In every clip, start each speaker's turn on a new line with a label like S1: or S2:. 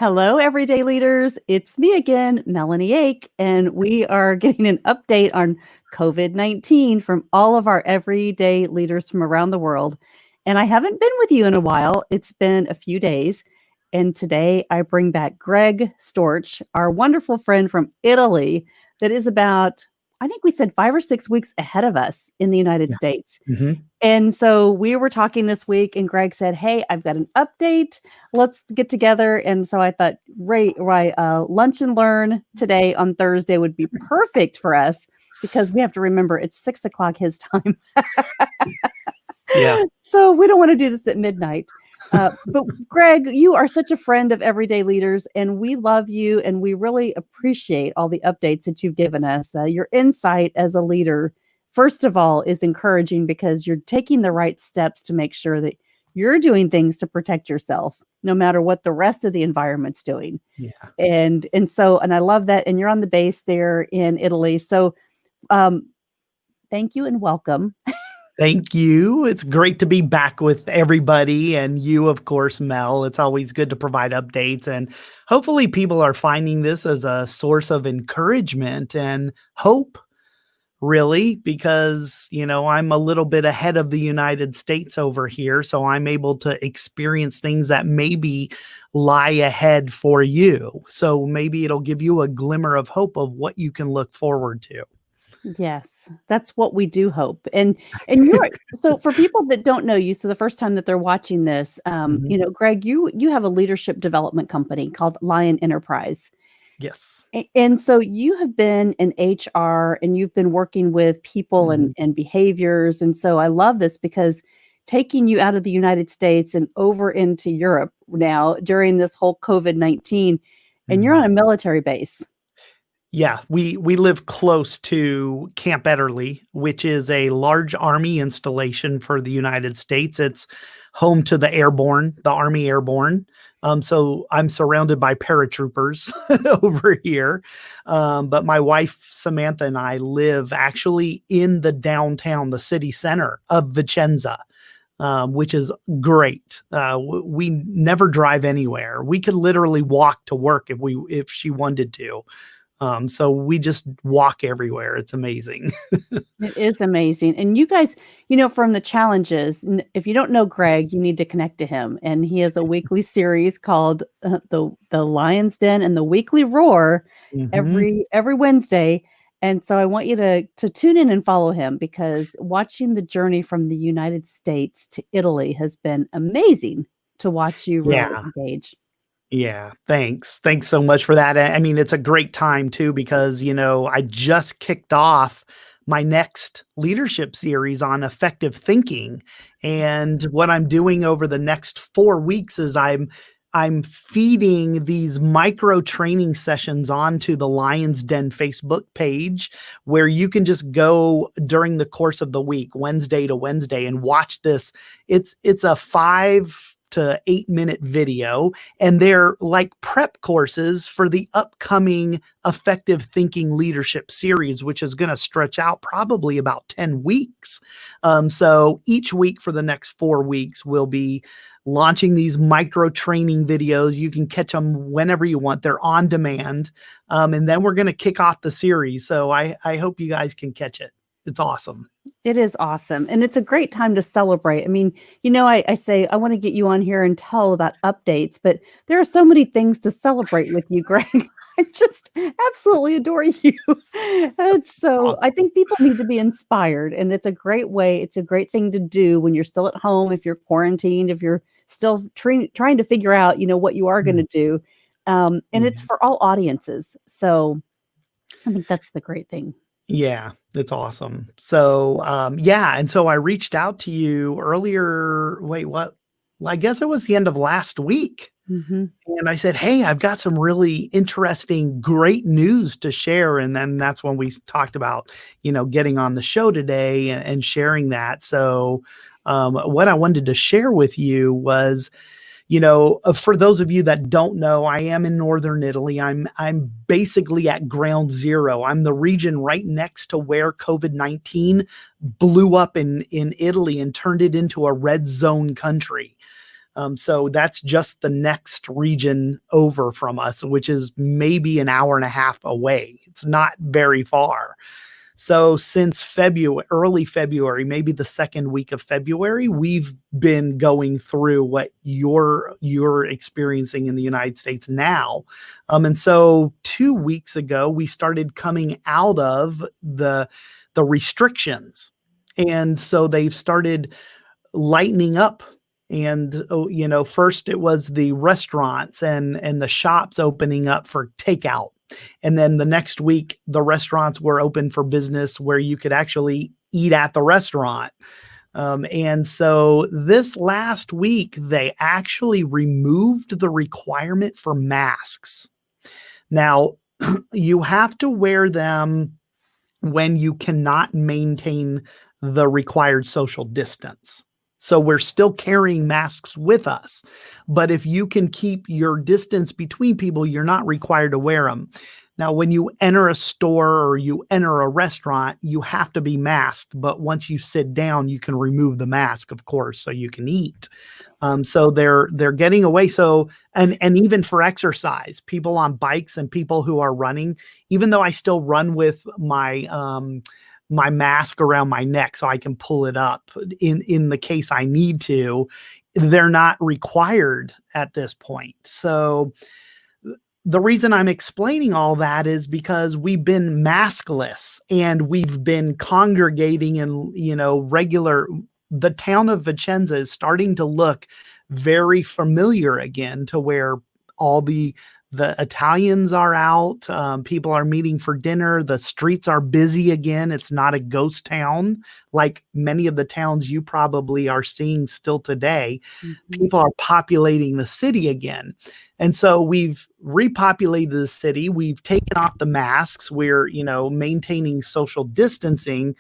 S1: Hello, everyday leaders. It's me again, Melanie Ake, and we are getting an update on COVID-19 from all of our everyday leaders from around the world. And I haven't been with you in a while. It's been a few days. And today I bring back Greg Storch, our wonderful friend from Italy, that is about, I think we said 5 or 6 weeks ahead of us in the United
S2: Yeah.
S1: States.
S2: Mhm.
S1: And so we were talking this week, and Greg said, "Hey, I've got an update. Let's get together." And so I thought, right, lunch and learn today on Thursday would be perfect for us because we have to remember it's 6 o'clock his time.
S2: Yeah.
S1: So we don't want to do this at midnight. But Greg, you are such a friend of everyday leaders, and we love you, and we really appreciate all the updates that you've given us. Your insight as a leader, first of all, is encouraging because you're taking the right steps to make sure that you're doing things to protect yourself, no matter what the rest of the environment's doing.
S2: Yeah.
S1: And I love that. And you're on the base there in Italy. So um, thank you and welcome.
S2: Thank you. It's great to be back with everybody and you, of course, Mel. It's always good to provide updates, and hopefully people are finding this as a source of encouragement and hope, really, because, I'm a little bit ahead of the United States over here, so I'm able to experience things that maybe lie ahead for you. So maybe it'll give you a glimmer of hope of what you can look forward to.
S1: Yes, that's what we do hope. And you're so for people that don't know you, so the first time that they're watching this,
S2: Mhm.
S1: Greg, you have a leadership development company called Lion Enterprise.
S2: Yes.
S1: And so you have been in HR and you've been working with people
S2: Mhm.
S1: and behaviors. And so I love this because taking you out of the United States and over into Europe now during this whole COVID-19, and you're on
S2: Mhm.
S1: a military base.
S2: Yeah, we live close to Camp Ederly, which is a large Army installation for the United States. It's home to the airborne, the Army Airborne. So I'm surrounded by paratroopers over here. But my wife Samantha and I live actually in the downtown, the city center of Vicenza. Which is great. We never drive anywhere. We could literally walk to work if she wanted to. So we just walk everywhere. It's amazing.
S1: It is amazing. And you guys, from the challenges, if you don't know Greg, you need to connect to him. And he has a weekly series called the Lion's Den and the Weekly Roar
S2: Mhm.
S1: every Wednesday. And so I want you to tune in and follow him because watching the journey from the United States to Italy has been amazing to watch you really
S2: Yeah.
S1: engage.
S2: Yeah. Thanks. Thanks so much for that. I mean, it's a great time too, because, I just kicked off my next leadership series on effective thinking. And what I'm doing over the next 4 weeks is I'm feeding these micro training sessions onto the Lions Den Facebook page where you can just go during the course of the week, Wednesday to Wednesday, and watch this. It's a 5 to 8 minute video, and they're like prep courses for the upcoming effective thinking leadership series, which is going to stretch out probably about 10 weeks. So each week for the next 4 weeks, we'll be launching these micro training videos. You can catch them whenever you want. They're on demand. And then we're going to kick off the series. So I hope you guys can catch it. It's awesome.
S1: It is awesome. And it's a great time to celebrate. I mean, I say I want to get you on here and tell about updates, but there are so many things to celebrate with you, Greg. I just absolutely adore you. And so I
S2: Awesome.
S1: think people need to be inspired. And it's a great way, it's a great thing to do when you're still at home, if you're quarantined, if you're still trying to figure out, what you are going
S2: Mm,
S1: to do. And it's
S2: mhm.
S1: for all audiences. So I think that's the great thing.
S2: Yeah, it's awesome. So, yeah, and so I reached out to you earlier. Wait, what? Well, I guess it was the end of last week.
S1: Mhm.
S2: And I said, "Hey, I've got some really interesting, great news to share." And then that's when we talked about, getting on the show today and sharing that. So, what I wanted to share with you was, for those of you that don't know, I am in northern Italy. I'm basically at ground zero. I'm the region right next to where COVID-19 blew up in Italy and turned it into a red zone country. So that's just the next region over from us, which is maybe an hour and a half away. It's not very far. So since February, early February, maybe the second week of February, we've been going through what you're experiencing in the United States now. And so 2 weeks ago, we started coming out of the restrictions. And so they've started lightening up. And first it was the restaurants and the shops opening up for takeout. And then the next week, the restaurants were open for business where you could actually eat at the restaurant. And so this last week, they actually removed the requirement for masks. Now, you have to wear them when you cannot maintain the required social distance. So we're still carrying masks with us. But if you can keep your distance between people, you're not required to wear them. Now, when you enter a store or you enter a restaurant, you have to be masked. But once you sit down, you can remove the mask, of course, so you can eat. So they're getting away. So and even for exercise, people on bikes and people who are running, even though I still run with my mask around my neck so I can pull it up in the case I need to, they're not required at this point. So the reason I'm explaining all that is because we've been maskless and we've been congregating in, the town of Vicenza is starting to look very familiar again, to where all the Italians are out. People are meeting for dinner. The streets are busy again. It's not a ghost town like many of the towns you probably are seeing still today. Mm-hmm. People are populating the city again. And so we've repopulated the city. We've taken off the masks. We're, maintaining social distancing.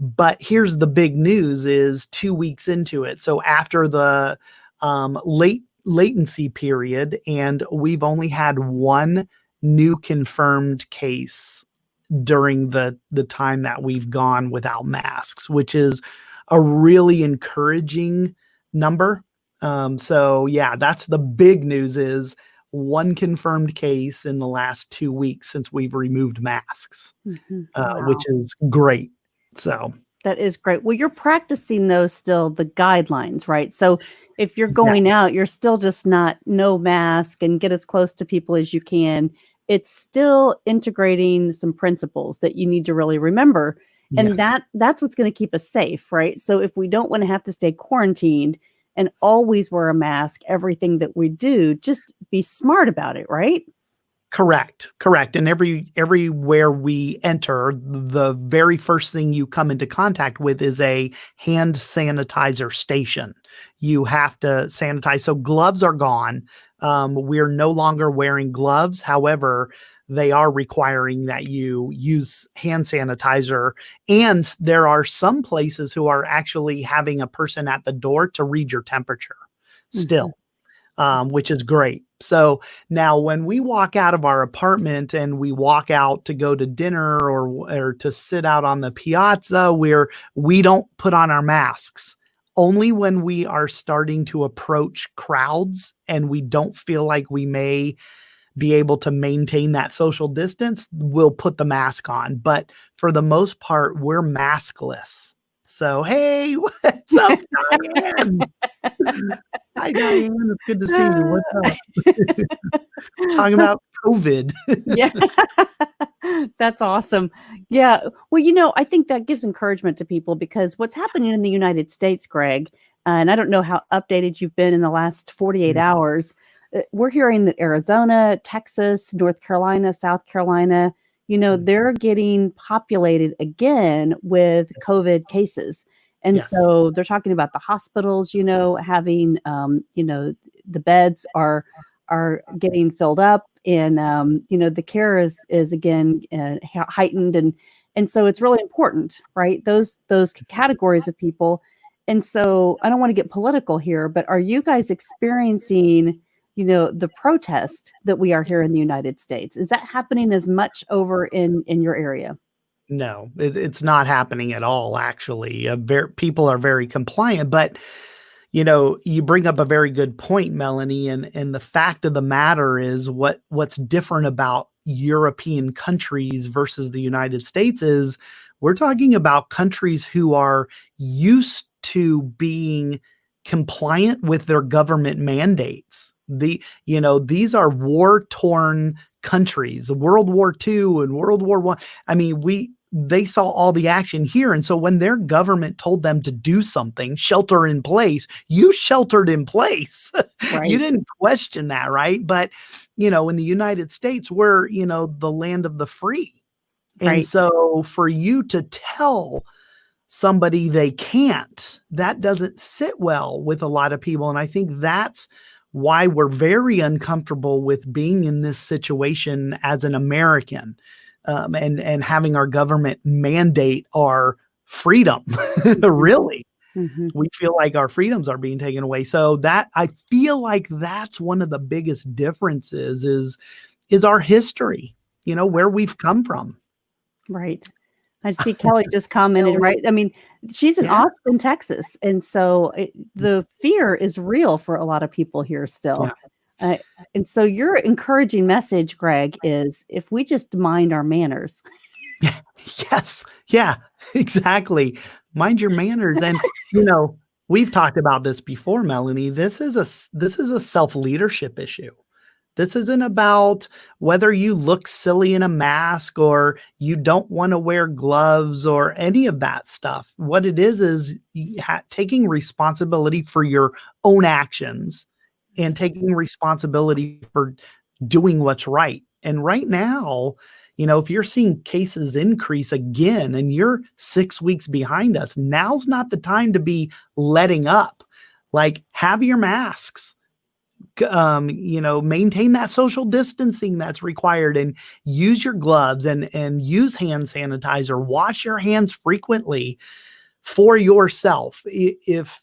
S2: But here's the big news is 2 weeks into it. So after the latency period, and we've only had one new confirmed case during the time that we've gone without masks, which is a really encouraging number. So yeah, that's the big news, is one confirmed case in the last 2 weeks since we've removed masks, wow. Which is great. So
S1: that is great. Well, you're practicing those still, the guidelines, right? So if you're going out, you're still just no mask and get as close to people as you can. It's still integrating some principles that you need to really remember. And that's what's going to keep us safe, right? So if we don't want to have to stay quarantined and always wear a mask, everything that we do, just be smart about it, right?
S2: Correct. And everywhere we enter, the very first thing you come into contact with is a hand sanitizer station. You have to sanitize. So gloves are gone. We're no longer wearing gloves. However, they are requiring that you use hand sanitizer. And there are some places who are actually having a person at the door to read your temperature still. Which is great. So now when we walk out of our apartment and we walk out to go to dinner or to sit out on the piazza, we don't put on our masks. Only when we are starting to approach crowds and we don't feel like we may be able to maintain that social distance, we'll put the mask on. But for the most part, we're maskless. So, hey, what's up, Diane? Hi, Diane. It's good to see you. What's up? Talking about COVID.
S1: Yeah, that's awesome. Yeah. Well, I think that gives encouragement to people, because what's happening in the United States, Greg, and I don't know how updated you've been in the last 48 hours. We're hearing that Arizona, Texas, North Carolina, South Carolina, they're getting populated again with COVID cases. And so they're talking about the hospitals, having, the beds are getting filled up, and, the care is again heightened. And so it's really important, right? Those categories of people. And so I don't want to get political here, but are you guys experiencing, the protest that we are here in the United States? Is that happening as much over in your area?
S2: No, it's not happening at all, actually. People are very compliant, but You bring up a very good point, Melanie, and the fact of the matter is what's different about European countries versus the United States is we're talking about countries who are used to being compliant with their government mandates. These are war-torn countries, World War II and World War I. I mean, they saw all the action here. And so when their government told them to do something, shelter in place, you sheltered in place. You
S1: Right.
S2: didn't question that, right? But, in the United States, we're, the land of the free. And
S1: Right.
S2: so for you to tell somebody they can't, that doesn't sit well with a lot of people. And I think that's why we're very uncomfortable with being in this situation as an American, and having our government mandate our freedom. Really,
S1: Mhm.
S2: we feel like our freedoms are being taken away. So that I feel like that's one of the biggest differences is our history, where we've come from.
S1: Right. I see Kelly just commented,
S2: Kelly.
S1: right? I mean, she's in
S2: Yeah,
S1: Austin, Texas, and so the fear is real for a lot of people here
S2: yeah.
S1: still. Uh, and so your encouraging message, Greg, is if we just mind our manners.
S2: Yes. Yeah, exactly. Mind your manners. And, we've talked about this before, Melanie. This is a self-leadership issue. This isn't about whether you look silly in a mask or you don't want to wear gloves or any of that stuff. What it is taking responsibility for your own actions and taking responsibility for doing what's right. And right now, if you're seeing cases increase again and you're 6 weeks behind us, now's not the time to be letting up. Like, have your masks, maintain that social distancing that's required, and use your gloves and use hand sanitizer, wash your hands frequently for yourself. If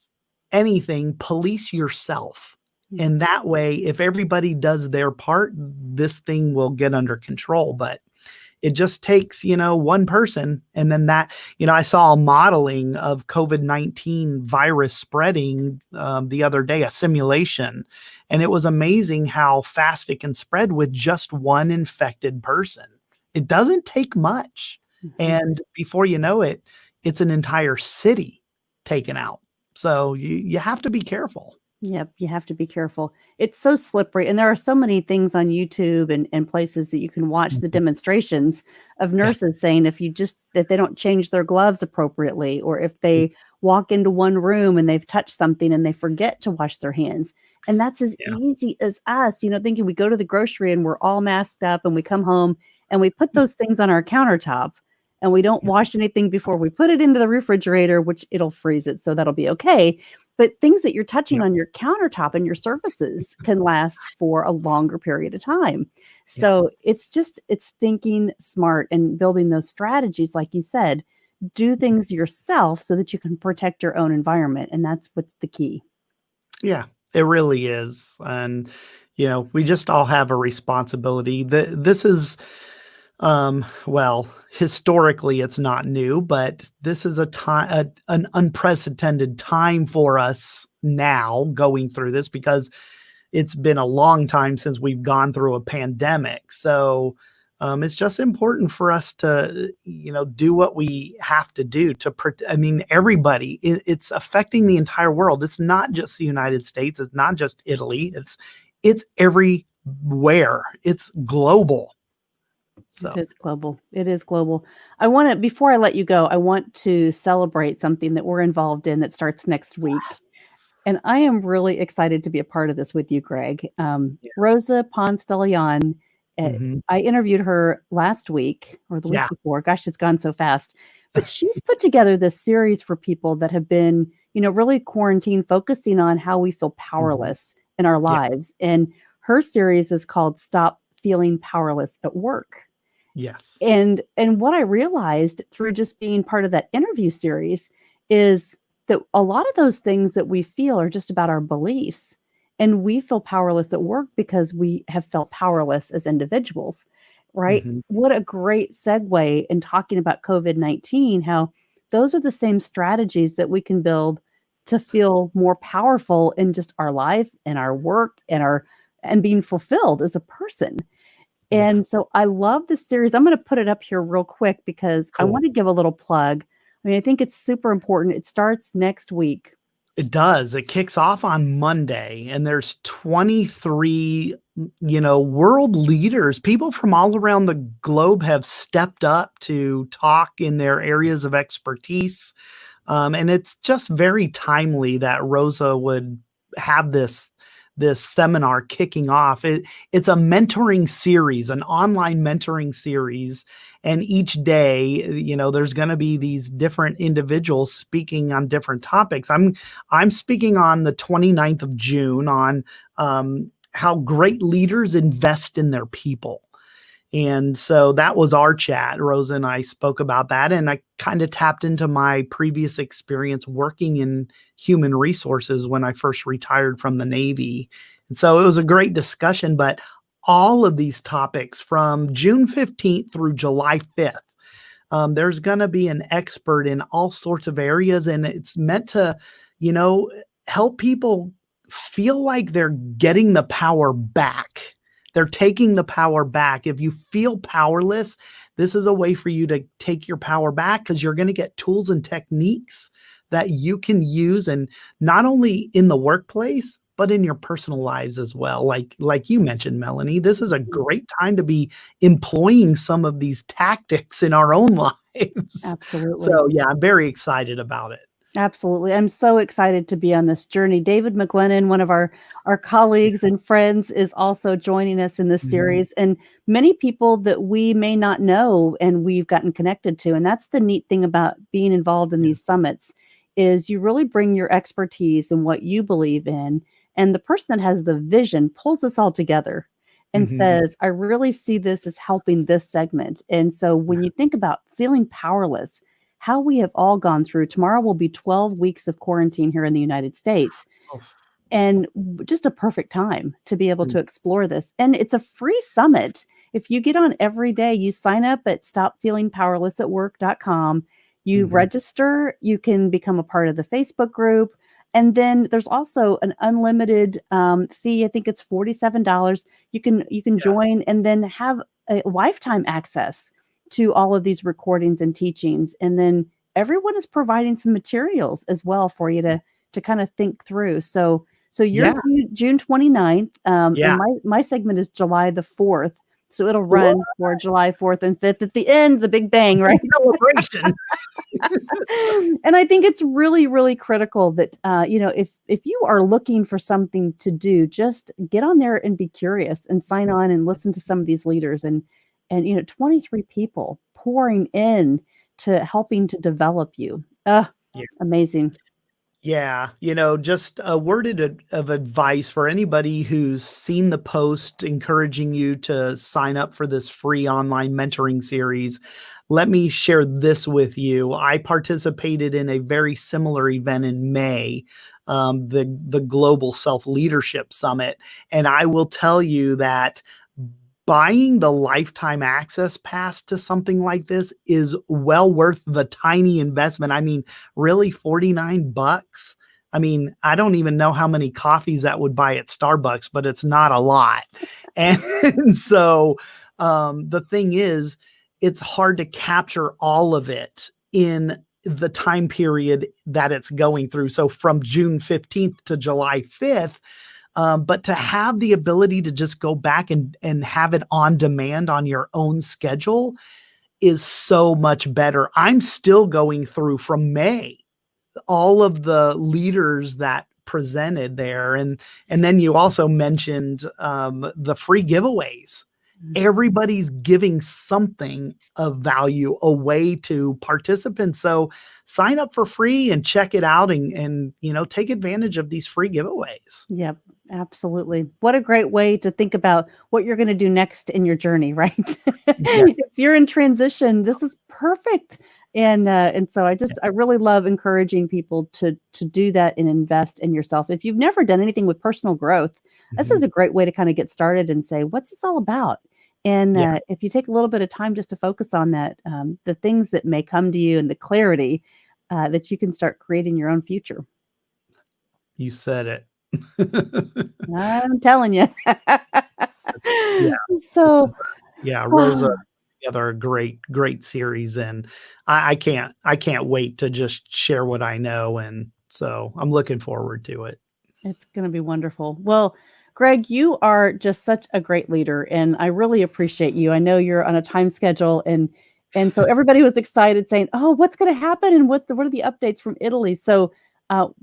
S2: anything, police yourself. And that way, if everybody does their part, this thing will get under control. But it just takes, one person. And then I saw a modeling of COVID-19 virus spreading the other day, a simulation. And it was amazing how fast it can spread with just one infected person. It doesn't take much.
S1: Mhm.
S2: And before you know it, it's an entire city taken out. So you have to be careful.
S1: Yep, you have to be careful. It's so slippery, and there are so many things on YouTube and places that you can watch the
S2: Mhm.
S1: demonstrations of
S2: Yeah.
S1: nurses saying if they don't change their gloves appropriately, or if they walk into one room and they've touched something and they forget to wash their hands. And that's as
S2: Yeah.
S1: easy as us, thinking we go to the grocery and we're all masked up and we come home and we put those things on our countertop and we don't
S2: Yeah.
S1: wash anything before we put it into the refrigerator, which it'll freeze it, so that'll be okay. But things that you're touching
S2: Yeah.
S1: on your countertop and your surfaces can last for a longer period of time.
S2: Yeah.
S1: So it's thinking smart and building those strategies, like you said, do things yourself so that you can protect your own environment. And that's what's the key.
S2: Yeah, it really is. And, we just all have a responsibility. This is, well, historically, it's not new, but this is an unprecedented time for us now going through this because it's been a long time since we've gone through a pandemic. So it's just important for us to, do what we have to do to I mean, everybody, it's affecting the entire world. It's not just the United States. It's not just Italy. It's everywhere. It's global.
S1: It
S2: So
S1: is global. It is global. I want to, before I let you go, I want to celebrate something that we're involved in that starts next week.
S2: yes.
S1: And I am really excited to be a part of this with you, Greg.
S2: Yeah.
S1: Rosa Ponce de Leon,
S2: Mhm.
S1: I interviewed her last week or the week
S2: Yeah.
S1: before. Gosh, it's gone so fast. But she's put together this series for people that have been, really quarantined, focusing on how we feel
S2: Mhm.
S1: powerless in our
S2: Yeah.
S1: lives. And her series is called Stop Feeling Powerless at Work.
S2: Yes.
S1: And what I realized through just being part of that interview series is that a lot of those things that we feel are just about our beliefs. And we feel powerless at work because we have felt powerless as individuals, right?
S2: Mhm.
S1: What a great segue in talking about COVID-19, how those are the same strategies that we can build to feel more powerful in just our life and our work and and being fulfilled as a person.
S2: Yeah.
S1: And so I love this series. I'm going to put it up here real quick because I
S2: Cool.
S1: want to give a little plug. I mean, I think it's super important. It starts next week.
S2: It does. It kicks off on Monday, and there's 23, world leaders. People from all around the globe have stepped up to talk in their areas of expertise. And it's just very timely that Rosa would have this seminar kicking off. It's a mentoring series, an online mentoring series, and each day, there's going to be these different individuals speaking on different topics. I'm speaking on the 29th of June on how great leaders invest in their people. And so that was our chat. Rosa and I spoke about that, and I kind of tapped into my previous experience working in human resources when I first retired from the Navy. And so it was a great discussion, but all of these topics from June 15th through July 5th, there's going to be an expert in all sorts of areas, and it's meant to, you know, help people feel like they're getting the power back. They're taking the power back. If you feel powerless, this is a way for you to take your power back, because you're going to get tools and techniques that you can use, and not only in the workplace, but in your personal lives as well. Like you mentioned, Melanie, this is a great time to be employing some of these tactics in our own lives.
S1: Absolutely.
S2: So yeah, I'm very excited about it.
S1: Absolutely. I'm so excited to be on this journey. David McGlennon, one of our colleagues and friends, is also joining us in this
S2: Mhm.
S1: series, and many people that we may not know and we've gotten connected to. And that's the neat thing about being involved in
S2: Yeah.
S1: these summits is you really bring your expertise and what you believe in, and the person that has the vision pulls us all together and
S2: Mhm.
S1: says, I really see this as helping this segment. And so when you think about feeling powerless, how we have all gone through. Tomorrow will be 12 weeks of quarantine here in the United States,
S2: Oh,
S1: and just a perfect time to be able
S2: mm,
S1: to explore this. And it's a free summit. If you get on every day, you sign up at stopfeelingpowerlessatwork.com. You
S2: mhm.
S1: register, you can become a part of the Facebook group. And then there's also an unlimited fee. I think it's $47. You can
S2: Yeah,
S1: join and then have a lifetime access to all of these recordings and teachings. And then everyone is providing some materials as well for you to kind of think through. So you're
S2: yeah,
S1: June 29th,
S2: yeah.
S1: and my segment is July the 4th. So it'll
S2: What
S1: run for July 4th and 5th at the end, the big bang, right?
S2: celebration.
S1: And I think it's really, really critical that if you are looking for something to do, just get on there and be curious and sign on and listen to some of these leaders, and 23 people pouring in to helping to develop you. Amazing.
S2: Yeah, just a word of advice for anybody who's seen the post encouraging you to sign up for this free online mentoring series. Let me share this with you. I participated in a very similar event in May, the Global Self Leadership Summit, and I will tell you that buying the lifetime access pass to something like this is well worth the tiny investment. I mean, really, 49 bucks. I mean, I don't even know how many coffees that would buy at Starbucks, but it's not a lot. And so the thing is, it's hard to capture all of it in the time period that it's going through. So from June 15th to July 5th, but to have the ability to just go back and have it on demand on your own schedule is so much better. I'm still going through from May all of the leaders that presented there, and then you also mentioned the free giveaways. Everybody's giving something of value away to participants, so sign up for free and check it out, and take advantage of these free giveaways.
S1: Yep, absolutely. What a great way to think about what you're going to do next in your journey, right?
S2: Yeah,
S1: If you're in transition, this is perfect. And so I really love encouraging people to do that and invest in yourself. If you've never done anything with personal growth, this is
S2: mhm,
S1: a great way to kind of get started and say, what's this all about? And
S2: yeah.
S1: if you take a little bit of time just to focus on that, the things that may come to you and the clarity that you can start creating your own future.
S2: You said it.
S1: I'm telling you.
S2: Yeah, this
S1: So,
S2: is yeah, Rosa together a great series, and I can't wait to just share what I know, and so I'm looking forward to it.
S1: it's gonna be wonderful. Well, Greg, you are just such a great leader, and I really appreciate you. I know you're on a time schedule, and so everybody was excited saying, "Oh, what's gonna happen, and what are the updates from Italy?" So,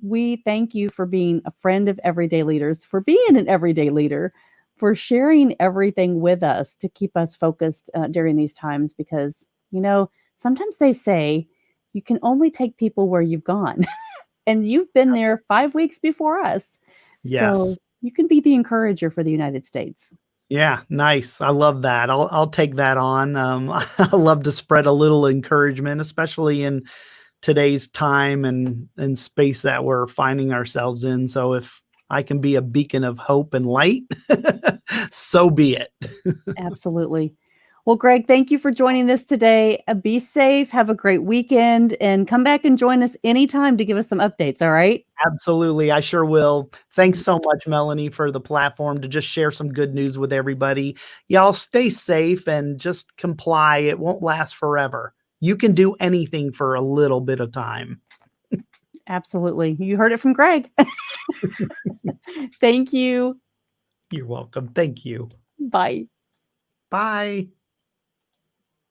S1: we thank you for being a friend of everyday leaders, for being an everyday leader, for sharing everything with us to keep us focused, during these times because, sometimes they say, "You can only take people where you've gone." And you've been there 5 weeks before us. So,
S2: Yes.
S1: you can be the encourager for the United States.
S2: Yeah, nice. I love that. I'll take that on. I love to spread a little encouragement, especially in today's time and space that we're finding ourselves in. So if I can be a beacon of hope and light, so be it.
S1: Absolutely. Well, Greg, thank you for joining us today. Be safe, have a great weekend, and come back and join us anytime to give us some updates, all right?
S2: Absolutely, I sure will. Thanks so much, Melanie, for the platform to just share some good news with everybody. Y'all stay safe and just comply. It won't last forever. You can do anything for a little bit of time.
S1: Absolutely. You heard it from Greg. Thank you.
S2: You're welcome. Thank you.
S1: Bye.
S2: Bye.